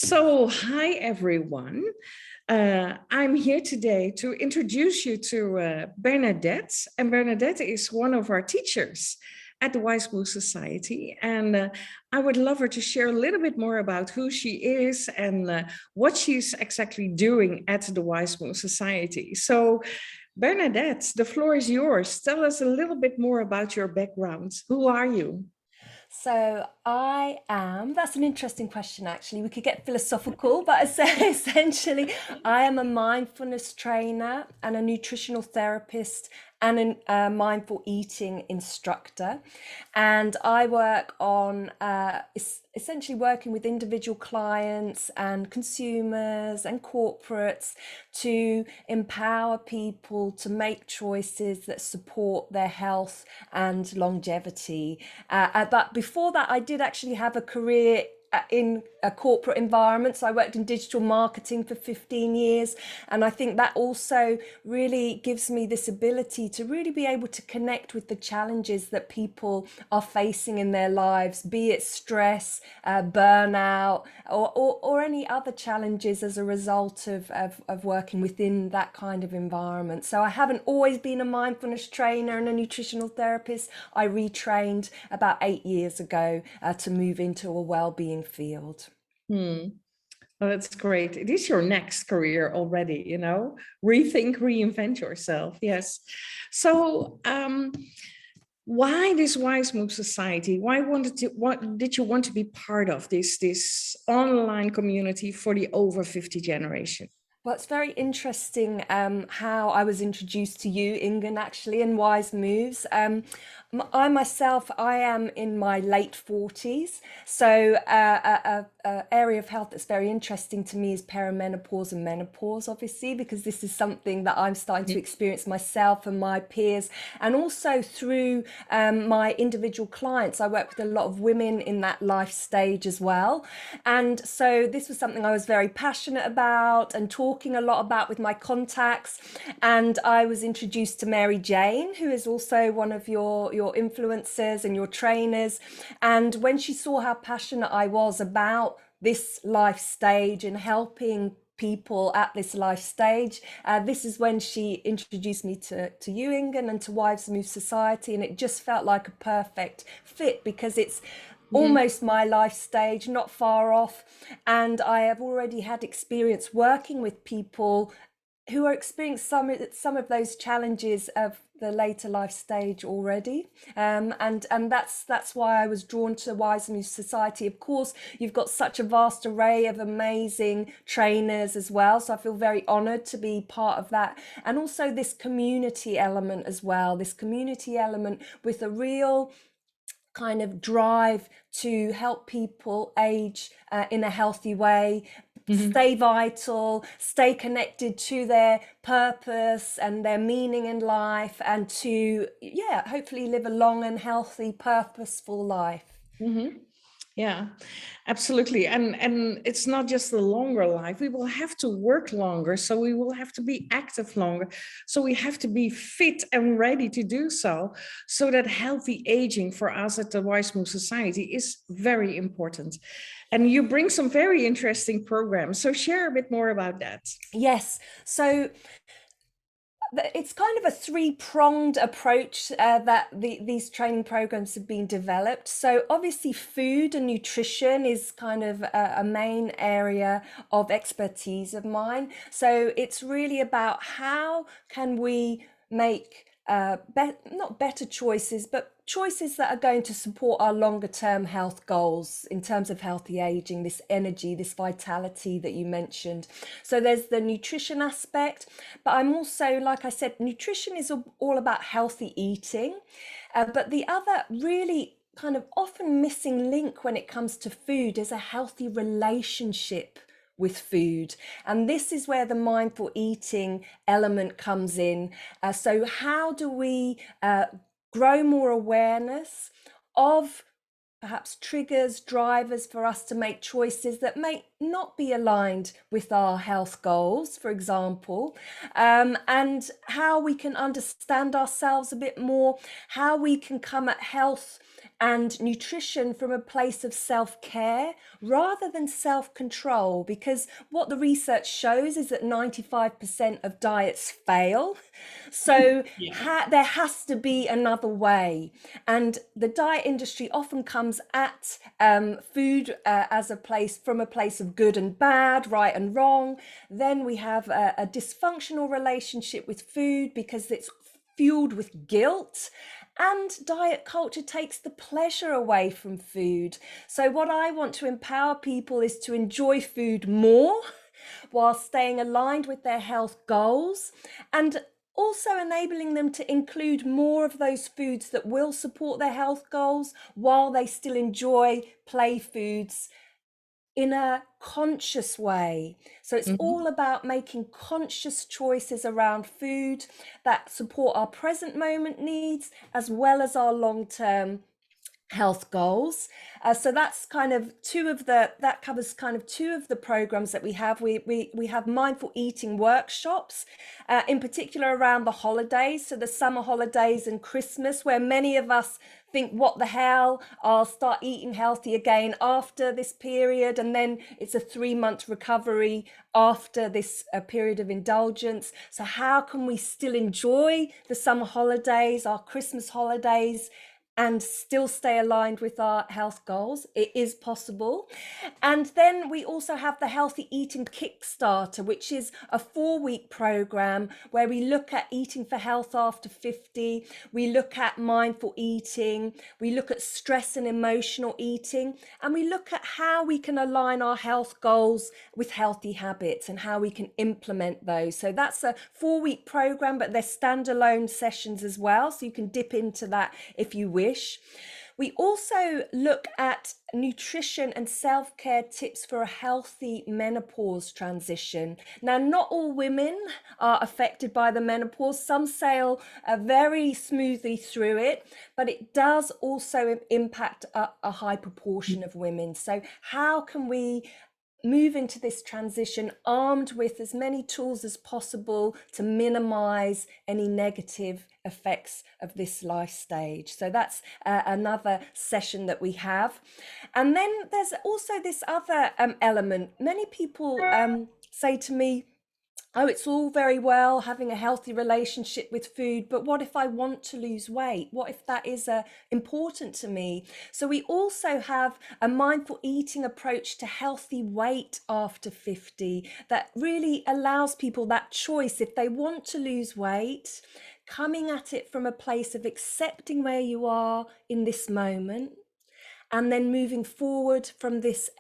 Hi everyone. I'm here today to introduce you to Bernadette. And Bernadette is one of our teachers at the Wize Move Society. And I would love her to share a little bit more about who she is and what she's exactly doing at the Wize Move Society. So, Bernadette, the floor is yours. Tell us a little bit more about your background. Who are you? That's an interesting question, actually. We could get philosophical, but essentially, I am a mindfulness trainer and a nutritional therapist and a mindful eating instructor. And I work on essentially working with individual clients and consumers and corporates to empower people to make choices that support their health and longevity. But before that, I did actually have a career in a corporate environment. So I worked in digital marketing for 15 years. And I think that also really gives me this ability to really be able to connect with the challenges that people are facing in their lives, be it stress, burnout, or any other challenges as a result of working within that kind of environment. So I haven't always been a mindfulness trainer and a nutritional therapist. I retrained about 8 years ago to move into a well-being field. Hmm. Oh, that's great. It is your next career already, rethink, reinvent yourself. Yes. So, why this Wise Move Society? What did you want to be part of this online community for the over 50 generation? Well, it's very interesting how I was introduced to you, Ingun, actually, and Wise Moves. I myself, I am in my late 40s. So a area of health that's very interesting to me is perimenopause and menopause, obviously, because this is something that I'm starting to experience myself and my peers. And also through my individual clients, I work with a lot of women in that life stage as well. And so this was something I was very passionate about and talking a lot about with my contacts. And I was introduced to Mary Jane, who is also one of your influencers and your trainers. And when she saw how passionate I was about this life stage and helping people at this life stage, this is when she introduced me to you, Ingun, and to Wives Move Society. And it just felt like a perfect fit because it's Mhm. almost my life stage, not far off. And I have already had experience working with people who are experiencing some of those challenges of the later life stage already, and that's why I was drawn to Wize Move Society. Of course, you've got such a vast array of amazing trainers as well, so I feel very honoured to be part of that, and also this community element as well. This community element with a real kind of drive to help people age in a healthy way, Mhm. stay vital, stay connected to their purpose and their meaning in life, and to, yeah, hopefully live a long and healthy, purposeful life. Mhm. Yeah, absolutely. And it's not just the longer life. We will have to work longer, so we will have to be active longer. So we have to be fit and ready to do so. So that healthy aging for us at the Wise Move Society is very important. And you bring some very interesting programs. So share a bit more about that. Yes, so it's kind of a three-pronged approach that these training programs have been developed. So obviously food and nutrition is kind of a main area of expertise of mine. So it's really about how can we make not better choices, but choices that are going to support our longer term health goals in terms of healthy aging, this energy, this vitality that you mentioned. So there's the nutrition aspect, but I'm also, like I said, nutrition is all about healthy eating. But the other really kind of often missing link when it comes to food is a healthy relationship with food. And this is where the mindful eating element comes in. So how do we grow more awareness of perhaps triggers, drivers for us to make choices that may not be aligned with our health goals, for example, and how we can understand ourselves a bit more, how we can come at health and nutrition from a place of self-care rather than self-control, because what the research shows is that 95% of diets fail. So there has to be another way. And the diet industry often comes at food as a place, from a place of good and bad, right and wrong. Then we have a dysfunctional relationship with food because it's fueled with guilt. And diet culture takes the pleasure away from food. So what I want to empower people is to enjoy food more while staying aligned with their health goals, and also enabling them to include more of those foods that will support their health goals while they still enjoy play foods in a conscious way. So it's all about making conscious choices around food that support our present moment needs as well as our long-term health goals. So that's kind of that covers kind of two of the programs that we have. We have mindful eating workshops, in particular around the holidays, so the summer holidays and Christmas, where many of us think, what the hell, I'll start eating healthy again after this period, and then it's a 3-month recovery after this period of indulgence. So how can we still enjoy the summer holidays, our Christmas holidays, and still stay aligned with our health goals? It is possible. And then we also have the Healthy Eating Kickstarter, which is a 4-week program where we look at eating for health after 50. We look at mindful eating. We look at stress and emotional eating. And we look at how we can align our health goals with healthy habits and how we can implement those. So that's a 4-week program, but they're standalone sessions as well. So you can dip into that if you wish. We also look at nutrition and self-care tips for a healthy menopause transition. Now, not all women are affected by the menopause. Some sail very smoothly through it, but it does also impact a high proportion of women. So how can we move into this transition armed with as many tools as possible to minimize any negative effects of this life stage? So that's another session that we have. And then there's also this other element. Many people say to me, oh, it's all very well having a healthy relationship with food, but what if I want to lose weight? What if that is important to me? So we also have a mindful eating approach to healthy weight after 50 that really allows people that choice. If they want to lose weight, coming at it from a place of accepting where you are in this moment, and then moving forward from this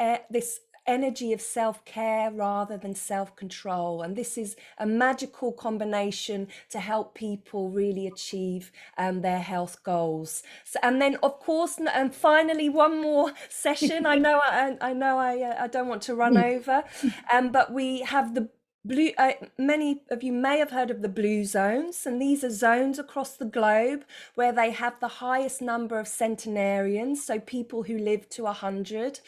energy of self-care rather than self-control. And this is a magical combination to help people really achieve their health goals. So, and then of course, and finally, one more session. I know I don't want to run over, but we have the blue, many of you may have heard of the blue zones, and these are zones across the globe where they have the highest number of centenarians, so people who live to 100.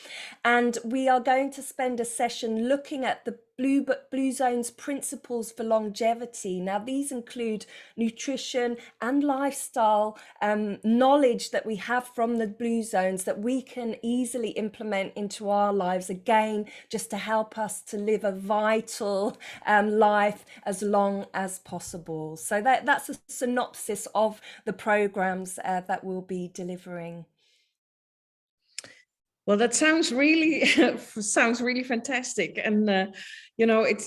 And we are going to spend a session looking at the Blue Zone's principles for longevity. Now, these include nutrition and lifestyle knowledge that we have from the Blue Zones that we can easily implement into our lives, again, just to help us to live a vital life as long as possible. So that's a synopsis of the programs that we'll be delivering. Well, that sounds really fantastic, and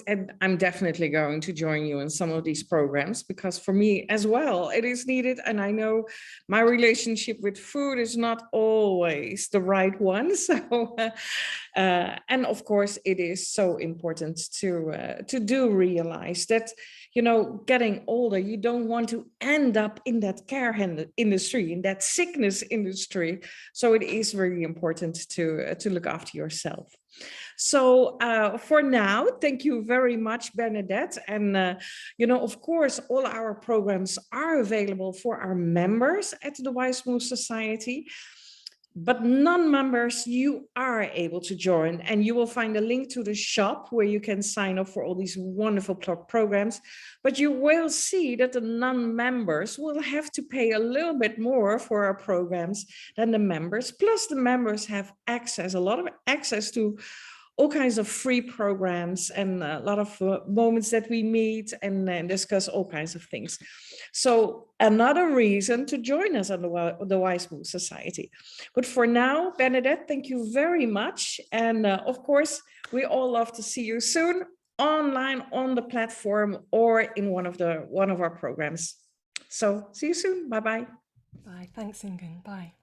and I'm definitely going to join you in some of these programs, because for me as well it is needed. And I know my relationship with food is not always the right one. So, and of course, it is so important to do realize that, getting older, you don't want to end up in that care industry, in that sickness industry. So it is very important to look after yourself. So for now, thank you very much, Bernadette. And, of course, all our programs are available for our members at the Wize Move Society. But non-members, you are able to join, and you will find a link to the shop where you can sign up for all these wonderful programs. But you will see that the non-members will have to pay a little bit more for our programs than the members. Plus the members have access, a lot of access to all kinds of free programs and a lot of moments that we meet and discuss all kinds of things. So another reason to join us on the Wize Move Society. But for now, Bernadette, thank you very much. And of course, we all love to see you soon online on the platform or in one of our programs. So see you soon. Bye-bye. Bye. Thanks, Ingun. Bye.